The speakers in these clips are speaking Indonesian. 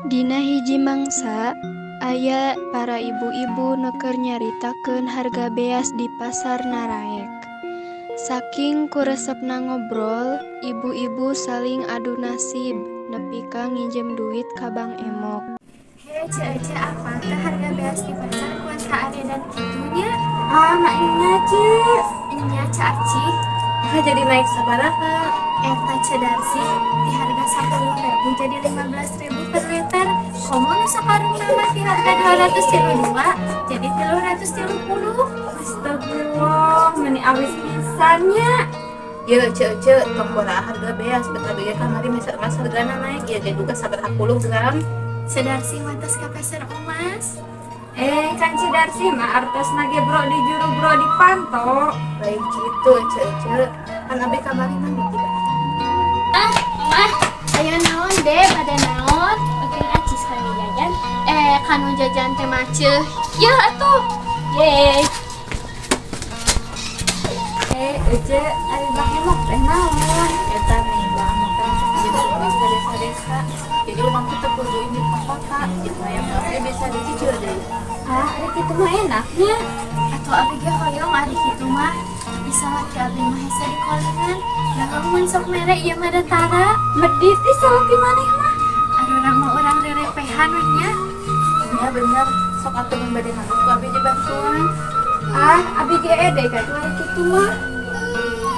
Dina hiji mangsa, aya para ibu-ibu neuker nyaritakeun harga beas di pasar Naraek. Saking kuresepna ngobrol, ibu-ibu saling adu nasib nepi ka nginjem duit ka Bang Emok. Heh, Ece, apa teh harga beas di pasar kuat keadaan kitunya? Ah, nak inya, Cek. Inya, Caci. Jadi naik sabaraha? Eta cedarsi di harga 10.000 jadi 15.000 per liter. Komo nu sakarung nama di harga 232 jadi 330. Astagfirullah, meni awis pisannya. Ya cek tempura harga beas betabi ge kamari mas hargana naik ya jadi juga 10 gram. Cedarsi wates ka pasar Omas. Kan Cidarsi mah artos nage bro di juru bro di panto. Lain gitu cek kan abi kamari mah gitu. Ayo naon deh pada naon bikin acis kanu jajan kanu jajan teh maceh ya atuh ye Ece ari Bang Emok teh naon? Eta nih bang makan jadi orang ke desa-desa jadi rumah kita kudu ini ke kota gitu yang pasti bisa dicicil deh. Ah, ari kitu mah enaknya. atau abi ge hoyong ari kitu mah bisa laki abi mah hese di kolengan lamun sok mere ieu mah tara Medit ih salaki maneh mah. anu urang mah urang rerepehan we nya Ya bener sok atuh membade nanggung ku abi dibantuan. Ah, abi ge ede ka tuh ari kitu mah.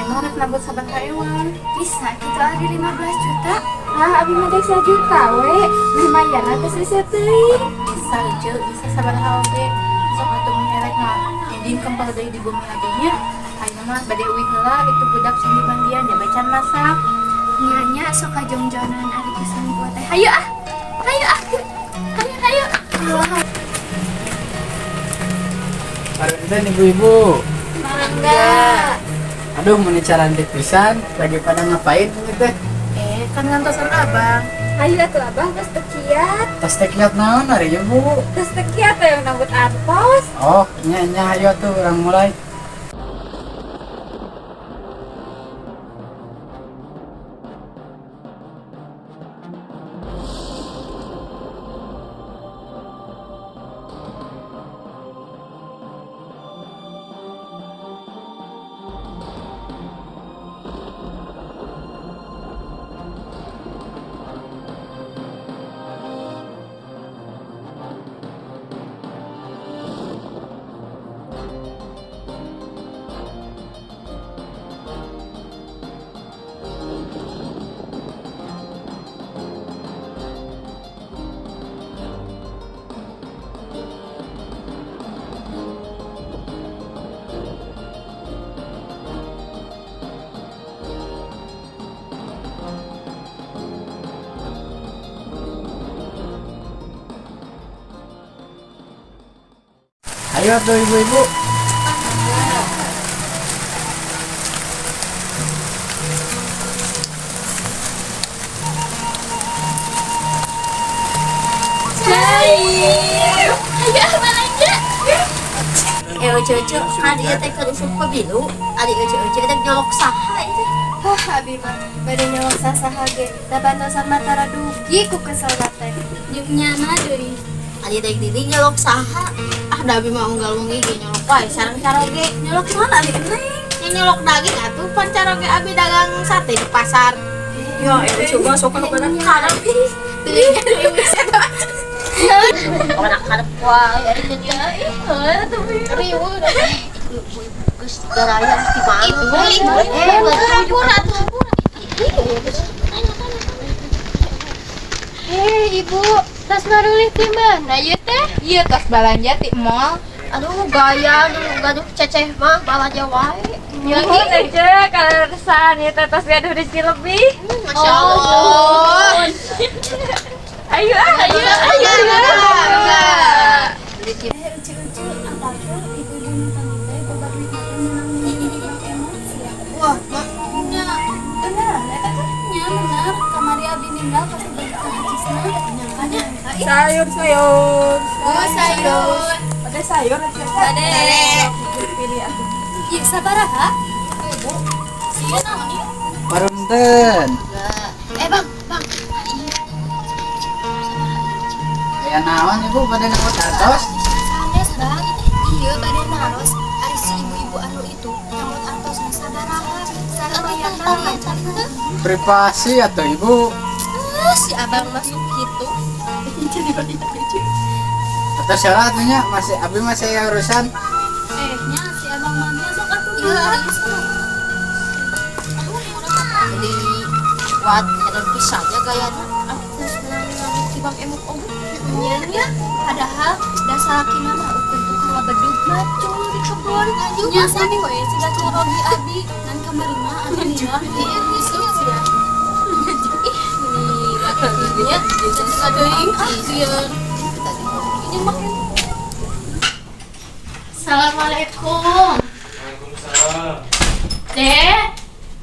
Emang rek nabut saban hewan. bisa kita ari 15 juta Ah, abi mah dek 1 juta we. Lumayan atuh seset teuing. Bisa cek bisa sabar oge sok atuh mengerek mah indin kempel deui di bumi abinya. Ayeuna mah bade uwi heula itu budak sandi mandian ya bacan masak. nya sok kajongjonan ari pisan buat teh hayu ah hayu Parenten ibu-ibu. mangga Aduh, mau cantik pisan. Lagi pada ngapain ini teh? Kan ngantosan abang. Ayo atuh Abah geus teu kiat. Tas teh kiat naon hari ya bu? Geus teu kiat teh nambut artos. Oh, nya ayo tuh orang mulai. Ayo tuh ibu-ibu. Ece kan ieu teh keur usum pemilu, ari ece teh nyolok saha itu. abi mah bade nyolok sasaha ge da bantosan matara dugi ku kesel teh jeung nyana deui Ari daek diri nyolok saha. Ah da abi mah unggal wengi ge nyolok wae sareng caroge. nyolok mana abi neng Nya nyolok daging atuh pan caroge abi dagang sate di pasar. Ya, coba sok ka pada Karep ih. Teuing deui bisa teh. Orang karep wae ari jadi atuh riweuh. Geus garaya di mana? Itu atuh. Ibu, tas narulih ti mana ieu teh? Iya tas belanja di mall. Aduh gaya gaduh ceceh mah balanja wae. Nyuhun aja kalau resan ya tetes gaduh rezeki lebih. Masya Allah. Ayo. Wah, maknya beneran eta teh nya bener kamari abi ninggal pas begitu acisna nyangkanya Sayur. oh sayur Ada sayur Bade. pilih aku. Ieu sabaraha? Sieun naon ieu? Parenten. bang naon ibu pada ngangkut artos? Sanes bang, iya badan naros. Ari si ibu-ibu anu itu nyamut artos sabaraha. Sarabayana tante. Privasi atau ibu? Si abang masuk gitu. Atau syaratnya masih abi masih urusan? Nya si abang mami sok atuh. Iya, Jadi kuat dan pisahnya gayana. Terus menang si Bang Emok om. nya padahal dasar kina mah ukun tukang bedug macul di kebon. Nya sami we siga corogi abi ngan kamari mah alhamdulillah. Iya bisa ya. Nih, makanya jadi sadeung sieun. Assalamualaikum. Waalaikumsalam.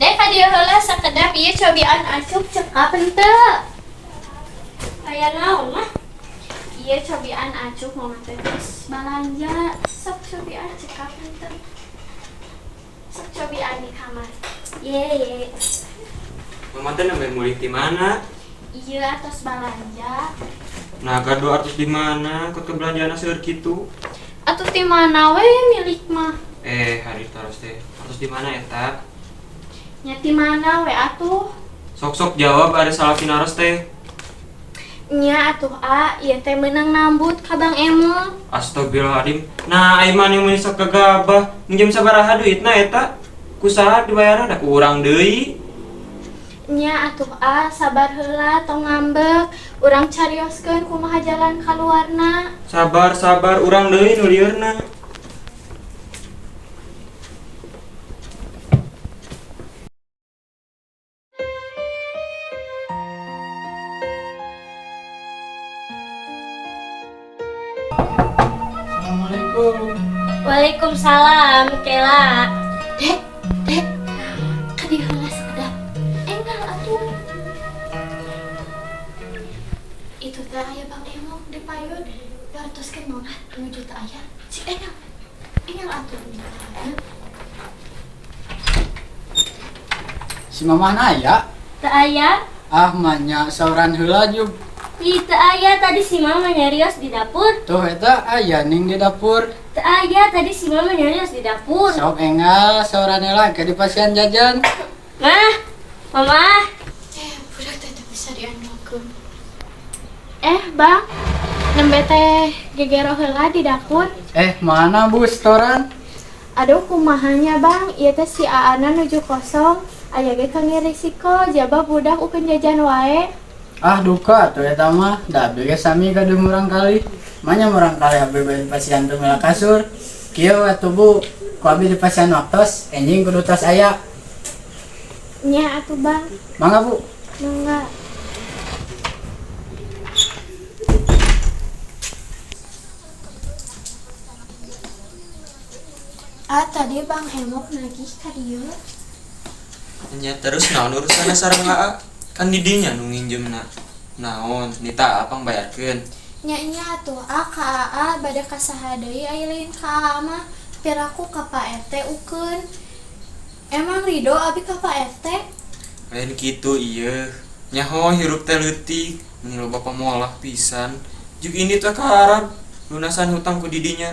Deh kadieu heula sakedap ieu cobian acup cekap henteu. Aya naon mah? Ieu cobian acup mama teh geus balanja, sok cobian cekap henteu. Sok cobian di kamar. Ye. Mama teh nembe mulik di mana? Ieu atos balanja. Nah, gado artis di mana? Kok kebelanjaan seueur kitu? Atuh ti mana we milik mah? Hari taros teh. Artis di mana eta? Nya ti mana we atuh? Sok-sok jawab ada salah pinaros teh. Nya atuh ieu teh meunang nambut ka Bang Emo. Astagfirullahaladzim. Nah, ai mah yang sok gegabah. Minjem sabaraha duitna eta? Kusaha dibayarna da kurang deui. Nya atuh sabar heula tong ngambek. Urang carioskeun kumaha jalan kaluarna. Sabar, urang deui nu liurna. Assalamualaikum. Waalaikumsalam, Kela. Dek. Kadieu heula sakedap. Enggal atuh. Itu teh aya Bang Emo di payun. Diartoskeun mau 2 juta aya. Si Enggal atuh. Si mamah aya? Teu aya. Mahnya sauran heula jug. Teu aya tadi si Mama nyarios di dapur. Tuh eta aya ning di dapur. Teu aya tadi si Mama nyarios di dapur. Sok enggal sauran heula ke di pasien jajan. Mama. Budak teh bisa diandalkeun. Bang. Nembe teh gegero heula di dapur. Mana bu setoran? Aduh kumahanya Bang, ieu teh si Aana nuju kosong. Aya ge kang risiko, jaba budak ukeun jajan wae. Duka tuh eta mah, da abi ge sami ka murang kali. Manya murang kali abi bae pasien teu mela kasur. Kieu atuh bu, ku abi di pasien waktos, enjing kudu tas aya. Nya atuh Bang, Mangga bu. mangga. Tadi Bang Emok nagih ka dieu. Nya terus naon urusanna sareng Aa? Kan di dinya nu nginjemna. Naon? Nita apang bayarkeun? Nya atuh ka Aa bade kasaha deui aya lain ka Aa mah piraku ka Pak RT ukeun. Emang Rido abi ka Pak RT? Lain kitu ieu. Nyaho hirup teh leutik, mun loba pamolah pisan. Jug ini teh kaharap lunasan hutang ku didinya.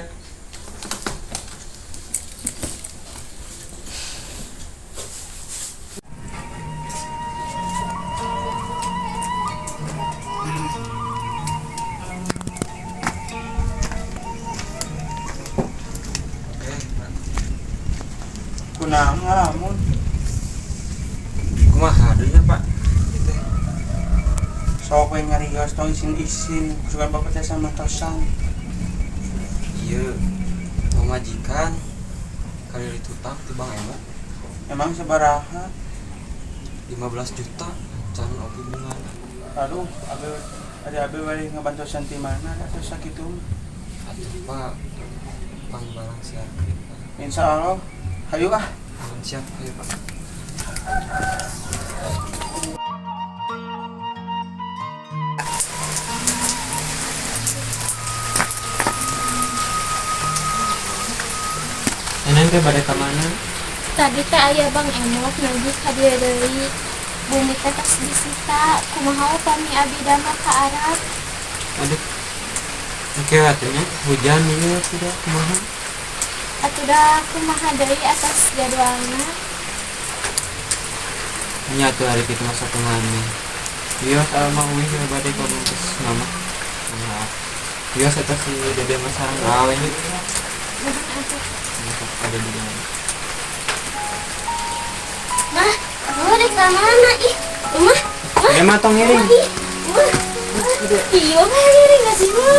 Kunaon ngalamun? Kumaha deunya Pak? Teh. Sok we nyarios tong isin-isin sugan bapak teh samantosan. Ieu pamajikan kali ditutang ti Bang Emo Emang sabaraha? 15 juta can oge bungana. Aduh, abi bari ngabantosan ti mana atuh sakitu. Atuh Pak, pangbalang siapkeun. Insyaallah. Hayu ah. Siap, ayo Pak. Neneng teh bade ka mana? Tadi teh aya Bang Emok nagih ka dieu deui. Bumi teh tos disita, kumaha pami abdi damel ka Arab. Aduh, Oke, artinya hujan ini tidak kumaha. Atuh dah kumaha deui atas jadwalna. Nya tuh hari kita masa tengahnya. Iya, sama uwi ya badai komunitas mama. Nah, iya saya si dede masalah gawe ini. Ada di dalam. Mah, lu dek mana ih? Mah, Dia matong ngiring. iya mah ini ngasih mah.